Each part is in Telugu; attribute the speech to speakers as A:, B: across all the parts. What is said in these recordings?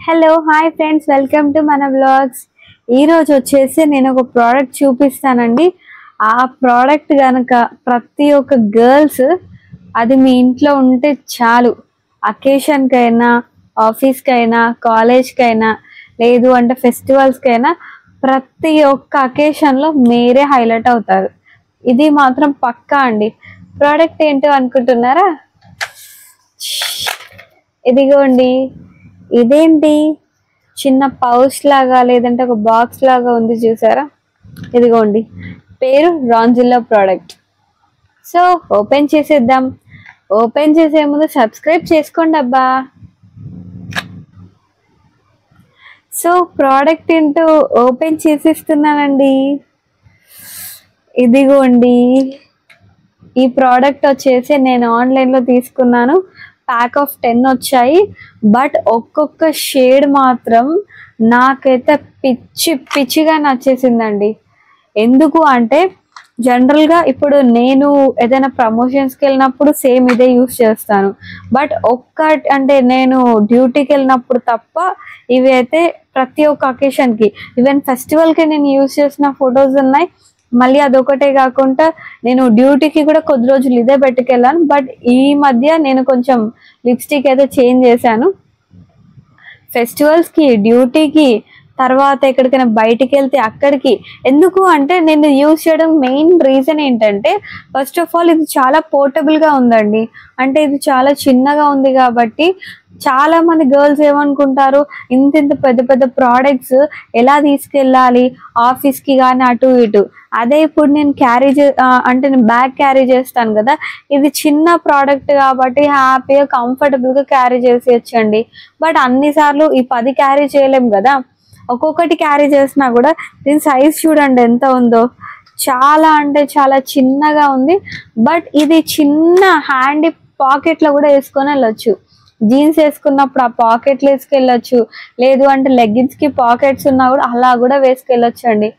A: Hello hi friends, welcome to మన వ్లాగ్స్. ఈరోజు వచ్చేసి నేను ఒక ప్రోడక్ట్ చూపిస్తానండి. ఆ ప్రోడక్ట్ కనుక ప్రతి ఒక్క గర్ల్స్ అది మీ ఇంట్లో ఉంటే చాలు, అకేషన్కైనా, ఆఫీస్కైనా, కాలేజ్కైనా, లేదు అంటే ఫెస్టివల్స్కైనా ప్రతి ఒక్క అకేషన్లో మీరే హైలైట్ అవుతారు. ఇది మాత్రం పక్కా అండి. ప్రోడక్ట్ ఏంటో అనుకుంటున్నారా? ఇదిగోండి. ఇదేంటి చిన్న పౌచ్ లాగా లేదంటే ఒక బాక్స్ లాగా ఉంది చూసారా? ఇదిగోండి, పేరు రాంజిల్లా ప్రోడక్ట్. సో ఓపెన్ చేసేద్దాం. ఓపెన్ చేసే ముందు సబ్స్క్రైబ్ చేసుకోండి అబ్బా. సో ప్రోడక్ట్ ఏంటో ఓపెన్ చేసేస్తున్నానండి. ఇదిగోండి, ఈ ప్రోడక్ట్ వచ్చేసి నేను ఆన్లైన్లో తీసుకున్నాను. ప్యాక్ ఆఫ్ 10 వచ్చాయి. బట్ ఒక్కొక్క షేడ్ మాత్రం నాకైతే పిచ్చిగా నచ్చేసిందండి. ఎందుకు అంటే జనరల్గా ఇప్పుడు నేను ఏదైనా ప్రమోషన్స్కి వెళ్ళినప్పుడు సేమ్ ఇదే యూస్ చేస్తాను. బట్ అంటే నేను డ్యూటీకి వెళ్ళినప్పుడు తప్ప ఇవి అయితే ప్రతి ఒక్క అకేషన్కి, ఈవెన్ ఫెస్టివల్కి నేను యూస్ చేసిన ఫొటోస్ ఉన్నాయి. మళ్ళీ అదొకటే కాకుండా నేను డ్యూటీకి కూడా కొద్ది రోజులు ఇదే పెట్టుకెళ్ళాను. బట్ ఈ మధ్య నేను కొంచెం లిప్స్టిక్ అయితే చేంజ్ చేశాను. ఫెస్టివల్స్కి, డ్యూటీకి, తర్వాత ఎక్కడికైనా బయటికి వెళ్తే అక్కడికి. ఎందుకు అంటే నేను యూజ్ చేయడం మెయిన్ రీజన్ ఏంటంటే, ఫస్ట్ ఆఫ్ ఆల్ ఇది చాలా పోర్టబుల్గా ఉందండి. అంటే ఇది చాలా చిన్నగా ఉంది కాబట్టి చాలా మంది గర్ల్స్ ఏమనుకుంటారు, ఇంత పెద్ద పెద్ద ప్రోడక్ట్స్ ఎలా తీసుకెళ్ళాలి ఆఫీస్కి కానీ అటు ఇటు. అదే ఇప్పుడు నేను అంటే నేను బ్యాగ్ క్యారీ చేస్తాను కదా, ఇది చిన్న ప్రోడక్ట్ కాబట్టి హ్యాపీగా కంఫర్టబుల్గా క్యారీ చేసేయచ్చండి. బట్ అన్నిసార్లు ఈ 10 క్యారీ చేయలేం కదా. ఒక్కొక్కటి క్యారీ చేసినా కూడా దీని సైజ్ చూడండి ఎంత ఉందో. చాలా అంటే చాలా చిన్నగా ఉంది. బట్ ఇది చిన్న హ్యాండీ పాకెట్లో కూడా వేసుకొని వెళ్ళొచ్చు. జీన్స్ వేసుకున్నప్పుడు ఆ పాకెట్లు వేసుకెళ్ళొచ్చు. లేదు అంటే లెగ్గిన్స్కి పాకెట్స్ ఉన్నా కూడా అలా కూడా వేసుకెళ్ళొచ్చు అండి.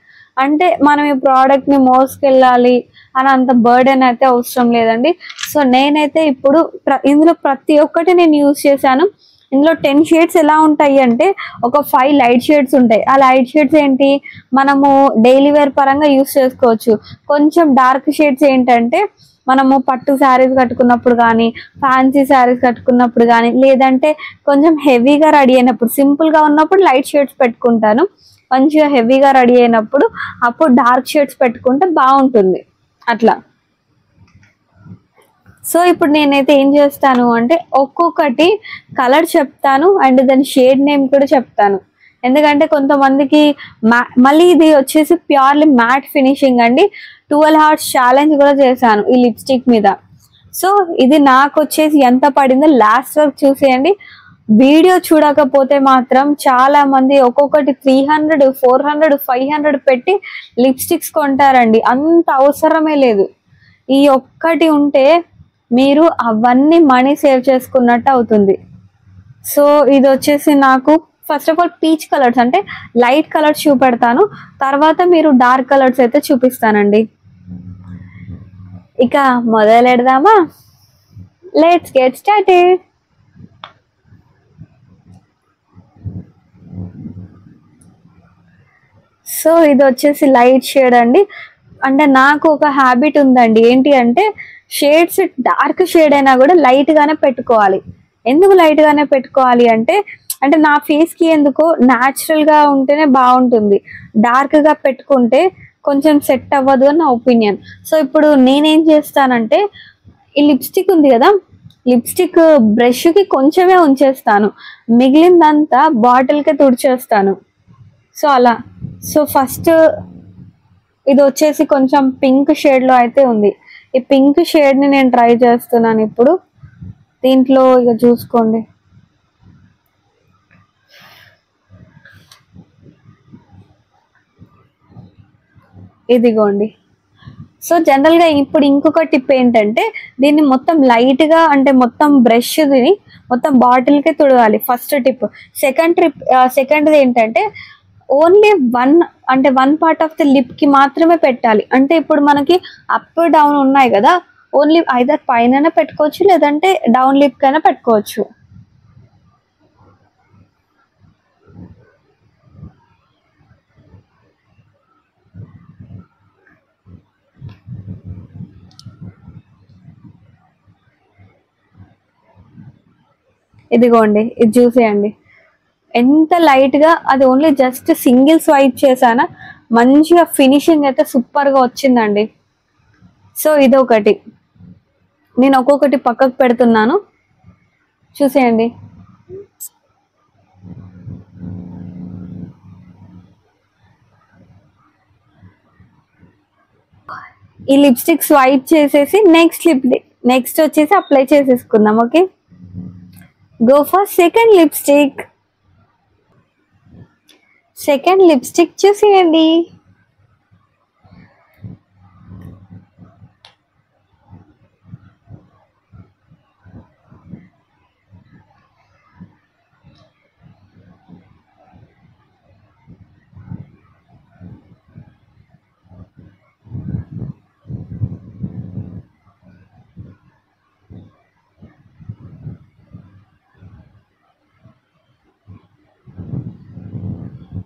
A: అంటే మనం ఈ ప్రోడక్ట్ని మోసుకెళ్ళాలి అని అంత బర్డెన్ అయితే అవసరం లేదండి. సో నేనైతే ఇప్పుడు ఇందులో ప్రతి ఒక్కటి నేను యూజ్ చేశాను. ఇందులో 10 షేడ్స్ ఎలా ఉంటాయి అంటే ఒక 5 లైట్ షేడ్స్ ఉంటాయి. ఆ లైట్ షేడ్స్ ఏంటి, మనము డైలీ వేర్ పరంగా యూస్ చేసుకోవచ్చు. కొంచెం డార్క్ షేడ్స్ ఏంటంటే మనము పట్టు శారీస్ కట్టుకున్నప్పుడు కానీ, ఫ్యాన్సీ శారీస్ కట్టుకున్నప్పుడు కానీ, లేదంటే కొంచెం హెవీగా రెడీ అయినప్పుడు, సింపుల్గా ఉన్నప్పుడు లైట్ షేడ్స్ పెట్టుకుంటాను. మంచిగా హెవీగా రెడీ అయినప్పుడు అప్పుడు డార్క్ షేడ్స్ పెట్టుకుంటే బాగుంటుంది అట్లా. సో ఇప్పుడు నేనైతే ఏం చేస్తాను అంటే ఒక్కొక్కటి కలర్ చెప్తాను అండ్ దాని షేడ్ నేమ్ కూడా చెప్తాను. ఎందుకంటే కొంతమందికి మళ్ళీ ఇది వచ్చేసి ప్యూర్లీ మ్యాట్ ఫినిషింగ్ అండి. 12 hours ఛాలెంజ్ కూడా చేశాను ఈ లిప్స్టిక్ మీద. సో ఇది నాకు వచ్చేసి ఎంత పడిందో లాస్ట్ వరకు చూసేయండి. వీడియో చూడకపోతే మాత్రం చాలా మంది ఒక్కొక్కటి 300, 400, 500 పెట్టి లిప్స్టిక్స్ కొంటారండి. అంత అవసరమే లేదు. ఈ ఒక్కటి ఉంటే మీరు అవన్నీ మనీ సేవ్ చేసుకున్నట్టు అవుతుంది. సో ఇది వచ్చేసి నాకు first of all peach colours అంటే లైట్ కలర్స్ చూపెడతాను. తర్వాత మీరు డార్క్ కలర్స్ అయితే చూపిస్తానండి. ఇక మొదలెడదామా? Let's get started. సో ఇది వచ్చేసి లైట్ షేడ్ అండి. అంటే నాకు ఒక హ్యాబిట్ ఉందండి. ఏంటి అంటే షేడ్స్ డార్క్ షేడ్ అయినా కూడా లైట్గానే పెట్టుకోవాలి. ఎందుకు లైట్గానే పెట్టుకోవాలి అంటే నా ఫేస్కి ఎందుకో న్యాచురల్గా ఉంటేనే బాగుంటుంది. డార్క్గా పెట్టుకుంటే కొంచెం సెట్ అవ్వదు అని నా ఒపీనియన్. సో ఇప్పుడు నేనేం చేస్తానంటే ఈ లిప్స్టిక్ ఉంది కదా, లిప్స్టిక్ బ్రష్కి కొంచెమే ఉంచేస్తాను, మిగిలిందంతా బాటిల్కే తుడిచేస్తాను. సో అలా. సో ఫస్ట్ ఇది వచ్చేసి కొంచెం పింక్ షేడ్లో అయితే ఉంది. ఈ పింక్ షేడ్ని నేను ట్రై చేస్తున్నాను ఇప్పుడు. దీంట్లో ఇక చూసుకోండి, ఇదిగోండి. సో జనరల్గా ఇప్పుడు ఇంకొక టిప్ ఏంటంటే దీన్ని మొత్తం లైట్గా అంటే మొత్తం బ్రష్ని మొత్తం బాటిల్కే తుడవాలి. First tip. సెకండ్ది ఏంటంటే only one part of the లిప్కి మాత్రమే పెట్టాలి. అంటే ఇప్పుడు మనకి అప్ డౌన్ ఉన్నాయి కదా, ఓన్లీ ఐదర్ పైన పెట్టుకోవచ్చు లేదంటే డౌన్ లిప్ కైనా పెట్టుకోవచ్చు. ఇదిగోండి, ఇది చూసేయండి ఎంత లైట్ గా, అది ఓన్లీ జస్ట్ సింగిల్ స్వైప్ చేశానా మంచిగా ఫినిషింగ్ అయితే సూపర్ గా వచ్చిందండి. సో ఇదొకటి, నేను ఒక్కొక్కటి పక్కకు పెడుతున్నాను చూసేయండి. ఈ లిప్స్టిక్ స్వైప్ చేసేసి నెక్స్ట్ వచ్చేసి అప్లై చేసేసుకుందాం. Okay, go for second lipstick చూసేయండి.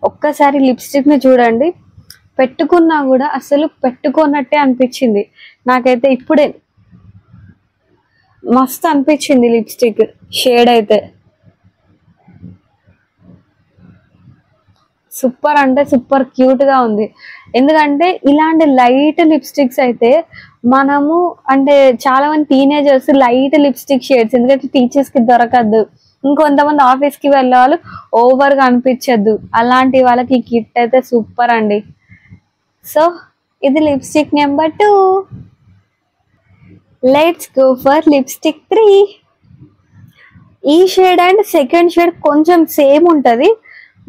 A: ఒక్కసారి లిప్స్టిక్ ని చూడండి, పెట్టుకున్నా కూడా అసలు పెట్టుకున్నట్టే అనిపించింది నాకైతే. ఇప్పుడే మస్తు అనిపించింది లిప్స్టిక్ షేడ్ అయితే. సూపర్ అంటే సూపర్ క్యూట్ గా ఉంది. ఎందుకంటే ఇలాంటి లైట్ లిప్స్టిక్స్ అయితే మనము అంటే చాలా మంది టీనేజర్స్ లైట్ లిప్స్టిక్ షేడ్స్, ఎందుకంటే టీచర్స్ కి దొరకద్దు, ఇంకొంతమంది ఆఫీస్ కి వెళ్ళే వాళ్ళు ఓవర్ గా అనిపించద్దు, అలాంటి వాళ్ళకి ఈ కిట్ అయితే సూపర్ అండి. సో ఇది lipstick number 2. Let's go for lipstick 3. ఈ షేడ్ అండ్ సెకండ్ షేడ్ కొంచెం సేమ్ ఉంటది,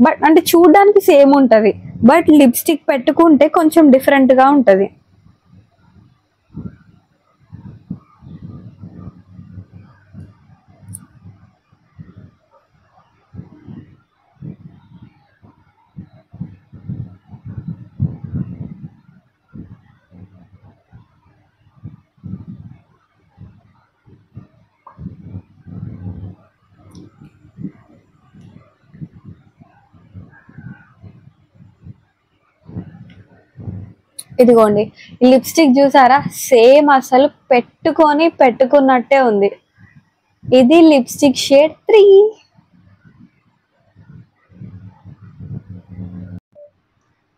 A: బట్ అంటే చూడడానికి సేమ్ ఉంటది, బట్ లిప్స్టిక్ పెట్టుకుంటే కొంచెం డిఫరెంట్ గా ఉంటది. ఇదిగోండి, ఈ లిప్స్టిక్ చూసారా, సేమ్ అసలు పెట్టుకున్నట్టే ఉంది. ఇది lipstick shade 3.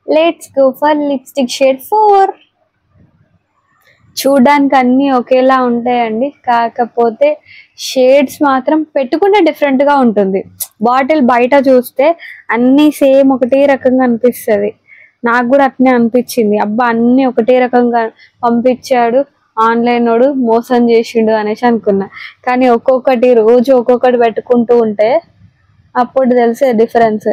A: Let's go for lipstick shade 4. చూడడానికి అన్ని ఒకేలా ఉంటాయండి, కాకపోతే షేడ్స్ మాత్రం పెట్టుకుంటే డిఫరెంట్ గా ఉంటుంది. బాటిల్ బయట చూస్తే అన్ని సేమ్ ఒకటే రకంగా అనిపిస్తుంది. నాకు కూడా అట్నే అనిపించింది, అబ్బా అన్ని ఒకటే రకంగా పంపించాడు ఆన్లైన్ వాడు, మోసం చేసిండు అనేసి అనుకున్నా. కానీ ఒక్కొక్కటి రోజు ఒక్కొక్కటి పెట్టుకుంటూ ఉంటే అప్పుడు తెలిసే డిఫరెన్స్.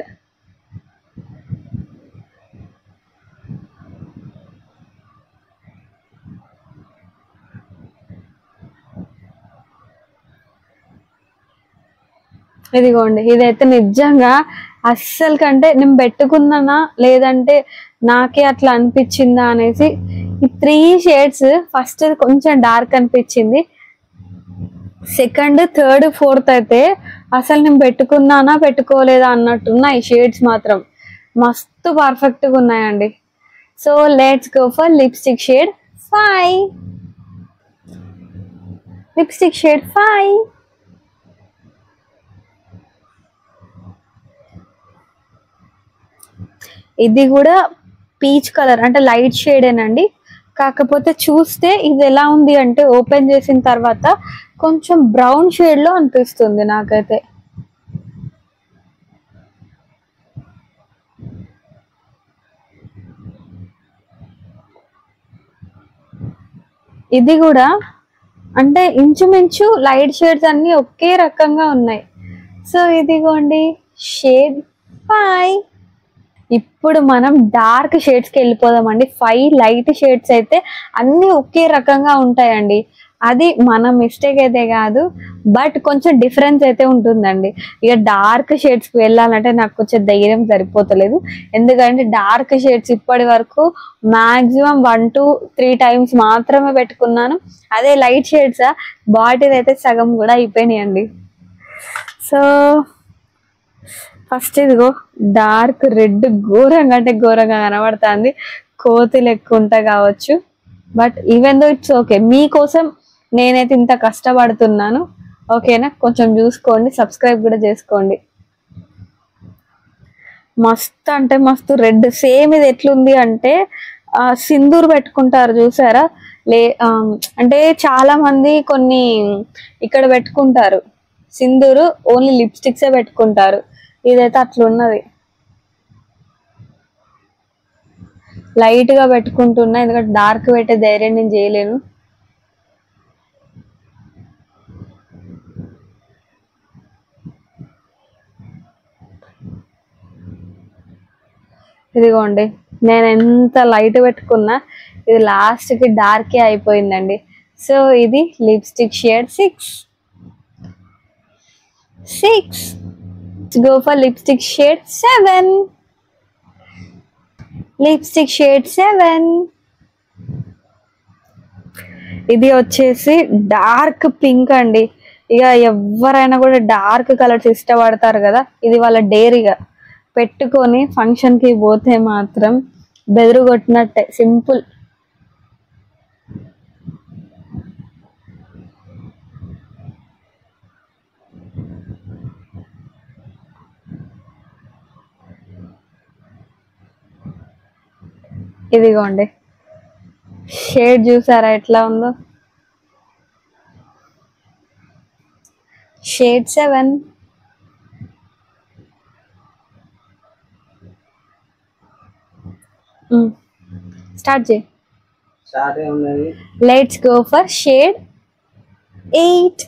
A: ఇదిగోండి, ఇదైతే నిజంగా అస్సలు కంటే నేను పెట్టుకున్నానా లేదంటే నాకే అట్లా అనిపించిందా అనేసి. ఈ 3 షేడ్స్, ఫస్ట్ కొంచెం డార్క్ అనిపించింది, సెకండ్, థర్డ్, ఫోర్త్ అయితే అసలు నేను పెట్టుకున్నానా పెట్టుకోలేదా అన్నట్టున్నాయి. షేడ్స్ మాత్రం మస్తు పర్ఫెక్ట్ గా ఉన్నాయండి. So let's go for lipstick shade 5. Lipstick shade 5. ఇది కూడా పీచ్ కలర్ అంటే లైట్ షేడేనండి, కాకపోతే చూస్తే ఇది ఎలా ఉంది అంటే ఓపెన్ చేసిన తర్వాత కొంచెం బ్రౌన్ షేడ్ లో అనిపిస్తుంది నాకైతే. ఇది కూడా అంటే ఇంచుమించు లైట్ షేడ్స్ అన్ని ఒకే రకంగా ఉన్నాయి. సో ఇదిగోండి షేడ్ 5. ఇప్పుడు మనం డార్క్ షేడ్స్ కి వెళ్ళిపోదామండి. 5 లైట్ షేడ్స్ అయితే అన్ని ఒకే రకంగా ఉంటాయండి. అది మన మిస్టేక్ అయితే కాదు, బట్ కొంచెం డిఫరెన్స్ అయితే ఉంటుందండి. ఇక డార్క్ షేడ్స్ కి వెళ్ళాలంటే నాకు కొంచెం ధైర్యం సరిపోతలేదు, ఎందుకంటే డార్క్ షేడ్స్ ఇప్పటి వరకు మాక్సిమం 1 to 3 times మాత్రమే పెట్టుకున్నాను. అదే లైట్ షేడ్స్ బాటిల్ అయితే సగం కూడా అయిపోయినాయండి. సో ఫస్ట్ ఇదిగో డార్క్ రెడ్ ఘోరంగా అంటే ఘోరంగా కనబడుతుంది, కోతులు ఎక్కువ ఉంటా కావచ్చు, but even though it's okay. మీకోసం నేనైతే ఇంత కష్టపడుతున్నాను, ఓకేనా, కొంచెం చూసుకోండి, సబ్స్క్రైబ్ కూడా చేసుకోండి. మస్తు అంటే మస్తు రెడ్, సేమ్ ఇది ఎట్లుంది అంటే సింధూర్ పెట్టుకుంటారు చూసారా, అంటే చాలా మంది కొన్ని ఇక్కడ పెట్టుకుంటారు సింధూరు, ఓన్లీ లిప్స్టిక్సే పెట్టుకుంటారు. ఇదైతే అట్లున్నది, లైట్ గా పెట్టుకుంటున్నా ఎందుకంటే డార్క్ పెట్టే ధైర్యం నేను చేయలేను. ఇదిగోండి, నేను ఎంత లైట్ పెట్టుకున్నా ఇది లాస్ట్ కి డార్కే అయిపోయిందండి. సో ఇది lipstick shade 6. Go for lipstick shade 7. Lipstick shade 7 ఇది వచ్చేసి డార్క్ పింక్ అండి. ఇక ఎవరైనా కూడా డార్క్ కలర్స్ ఇష్టపడతారు కదా, ఇది వాళ్ళ డేరీగా పెట్టుకొని ఫంక్షన్ కి పోతే మాత్రం బెదురు కొట్టినట్టే, సింపుల్. ఇదిగోండి షేడ్ చూసారా ఎట్లా ఉందో, షేడ్ 7. స్టార్ట్ చేయి. Let's go for shade 8.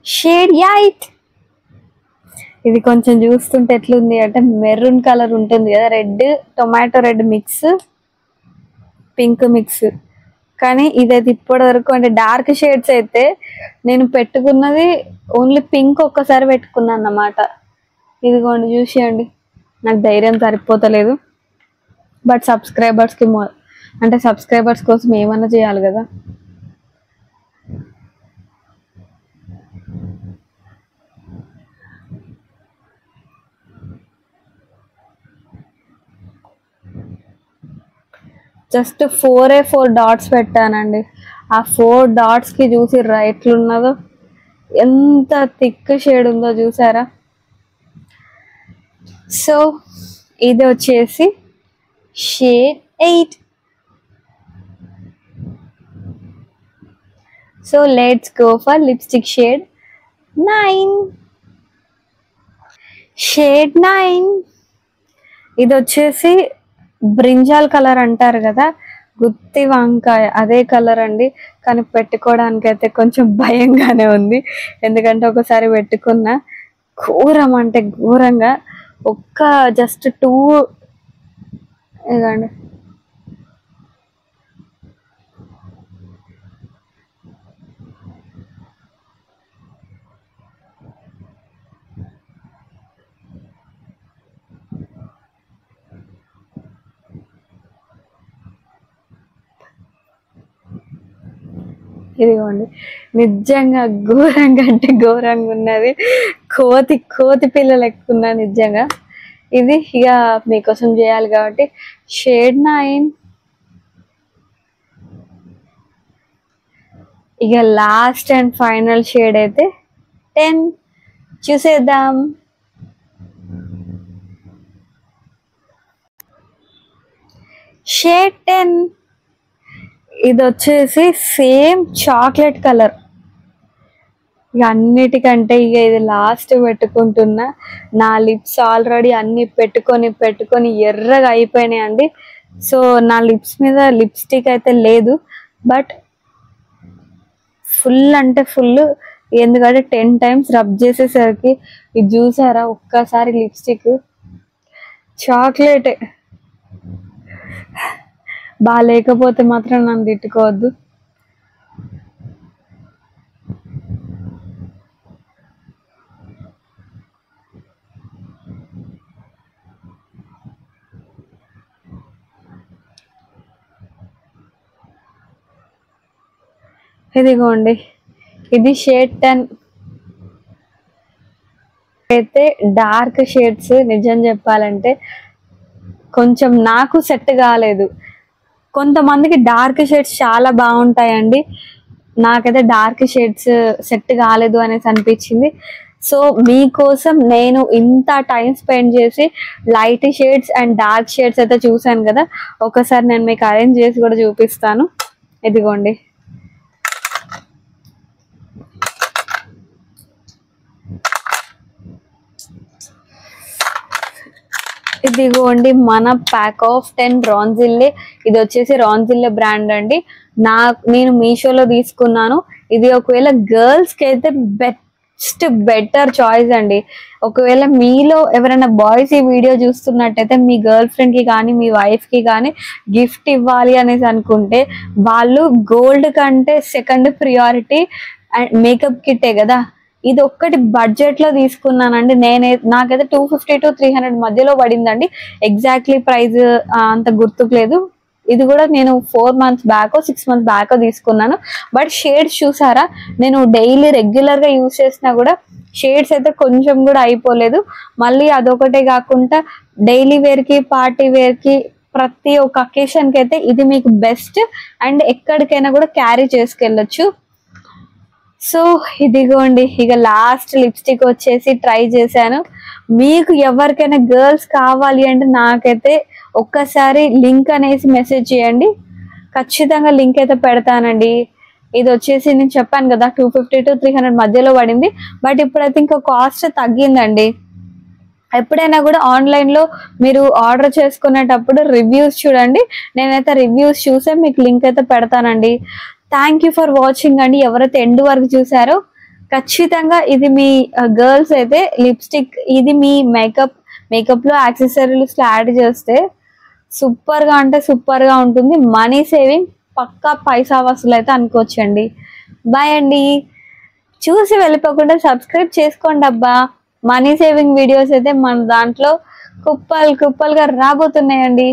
A: Shade 8 ఇది కొంచెం చూస్తుంటే ఎట్లుంది అంటే మెరూన్ కలర్ ఉంటుంది కదా, red tomato red mix, pink mix. కానీ ఇదైతే ఇప్పటి వరకు అంటే డార్క్ షేడ్స్ అయితే నేను పెట్టుకున్నది ఓన్లీ పింక్ ఒక్కసారి పెట్టుకున్నాను అన్నమాట. ఇదిగోండి చూసేయండి, నాకు ధైర్యం సరిపోతలేదు. బట్ సబ్స్క్రైబర్స్ కోసం ఏమన్నా చేయాలి కదా. జస్ట్ 4 డాట్స్ పెట్టానండి. ఆ 4 డాట్స్ కి చూసి ఎట్లున్నదో, ఎంత థిక్ షేడ్ ఉందో చూసారా. సో ఇది వచ్చేసి shade 8. So let's go for lipstick shade 9. Shade 9 ఇది వచ్చేసి బ్రింజాల్ కలర్ అంటారు కదా, గుత్తి వంకాయ అదే కలర్ అండి. కానీ పెట్టుకోవడానికి అయితే కొంచెం భయంగానే ఉంది, ఎందుకంటే ఒకసారి పెట్టుకున్న ఘోరం అంటే ఘోరంగా జస్ట్ 2 ఇదండి. ఇదిగోండి, నిజంగా ఘోరంగా అంటే ఘోరంగా ఉన్నది, కోతి పిల్లలు ఎక్కున్నా నిజంగా. ఇది ఇక మీకోసం చేయాలి కాబట్టి షేడ్ 9. ఇక లాస్ట్ అండ్ ఫైనల్ షేడ్ అయితే 10 చూసేద్దాం. షేడ్ 10 ఇది వచ్చేసి సేమ్ చాక్లెట్ కలర్. ఇక అన్నిటికంటే ఇక ఇది లాస్ట్ పెట్టుకుంటున్నా. నా లిప్స్ ఆల్రెడీ అన్ని పెట్టుకొని ఎర్రగా అయిపోయినాయండి. సో నా లిప్స్ మీద లిప్స్టిక్ అయితే లేదు, బట్ ఫుల్ అంటే ఫుల్, ఎందుకంటే 10 టైమ్స్ రబ్ చేసేసరికి ఇది చూసారా ఒక్కసారి లిప్స్టిక్ చాక్లెట్. బాగాలేకపోతే మాత్రం నన్ను తిట్టుకోవద్దు. ఇదిగోండి, ఇది షేడ్ 10. అయితే డార్క్ షేడ్స్ నిజం చెప్పాలంటే కొంచెం నాకు సెట్ కాలేదు. కొంతమందికి డార్క్ షేడ్స్ చాలా బాగుంటాయండి, నాకైతే డార్క్ షేడ్స్ సెట్ కాలేదు అనేసి అనిపించింది. సో మీకోసం నేను ఇంత టైం స్పెండ్ చేసి light shades and dark shades అయితే చూసాను కదా, ఒకసారి నేను మీకు అరేంజ్ చేసి కూడా చూపిస్తాను. ఇదిగోండి, ఇదిగోండి మన ప్యాక్ ఆఫ్ 10 రాన్జిల్లే. ఇది వచ్చేసి రాన్జిల్లే బ్రాండ్ అండి. నేను మీషోలో తీసుకున్నాను. ఇది ఒకవేళ గర్ల్స్ కి అయితే బెటర్ చాయిస్ అండి. ఒకవేళ మీలో ఎవరైనా బాయ్స్ ఈ వీడియో చూస్తున్నట్టయితే మీ గర్ల్ ఫ్రెండ్ కి కానీ మీ వైఫ్ కి కానీ గిఫ్ట్ ఇవ్వాలి అనేసి అనుకుంటే వాళ్ళు గోల్డ్ కంటే సెకండ్ ప్రియారిటీ అండ్ మేకప్ కిట్టే కదా. ఇది ఒక్కటి బడ్జెట్ లో తీసుకున్నానండి. నాకైతే 250 to 300 మధ్యలో పడిందండి. ఎగ్జాక్ట్లీ ప్రైస్ అంత గుర్తుకులేదు. ఇది కూడా నేను 4 months బ్యాక్ 6 months బ్యాక్ తీసుకున్నాను. బట్ షేడ్స్ చూసారా, నేను డైలీ రెగ్యులర్ గా యూజ్ చేసినా కూడా షేడ్స్ అయితే కొంచెం కూడా అయిపోలేదు. మళ్ళీ అదొకటే కాకుండా డైలీ వేర్ కి పార్టీ వేర్ కి ప్రతి ఒక్క అకేషన్ కి అయితే ఇది మీకు బెస్ట్ అండ్ ఎక్కడికైనా కూడా క్యారీ చేసుకెళ్ళొచ్చు. సో ఇదిగోండి, ఇక లాస్ట్ లిప్స్టిక్ వచ్చేసి ట్రై చేశాను. మీకు ఎవరికైనా గర్ల్స్ కావాలి అంటే నాకైతే ఒక్కసారి లింక్ అనేసి మెసేజ్ చేయండి, ఖచ్చితంగా లింక్ అయితే పెడతానండి. ఇది వచ్చేసి నేను చెప్పాను కదా 250 to 300 మధ్యలో పడింది. బట్ ఇప్పుడైతే ఇంకా కాస్ట్ తగ్గిందండి. ఎప్పుడైనా కూడా ఆన్లైన్ లో మీరు ఆర్డర్ చేసుకునేటప్పుడు రివ్యూస్ చూడండి. నేనైతే రివ్యూస్ చూసే మీకు లింక్ అయితే పెడతానండి. థ్యాంక్ యూ ఫర్ వాచింగ్ అండి. ఎవరైతే ఎండ్ వరకు చూసారో ఖచ్చితంగా ఇది మీ గర్ల్స్ అయితే లిప్స్టిక్, ఇది మీ మేకప్ లో యాక్సెసరీస్ యాడ్ చేస్తే సూపర్ గా అంటే సూపర్ గా ఉంటుంది. మనీ సేవింగ్ పక్కా, పైసా వసూలు అయితే అనుకోవచ్చండి. బాయ్ అండి. చూసి వెళ్ళిపోకుండా సబ్స్క్రైబ్ చేసుకోండి అబ్బా. మనీ సేవింగ్ వీడియోస్ అయితే మన దాంట్లో కుప్పలుగా రాబోతున్నాయండి.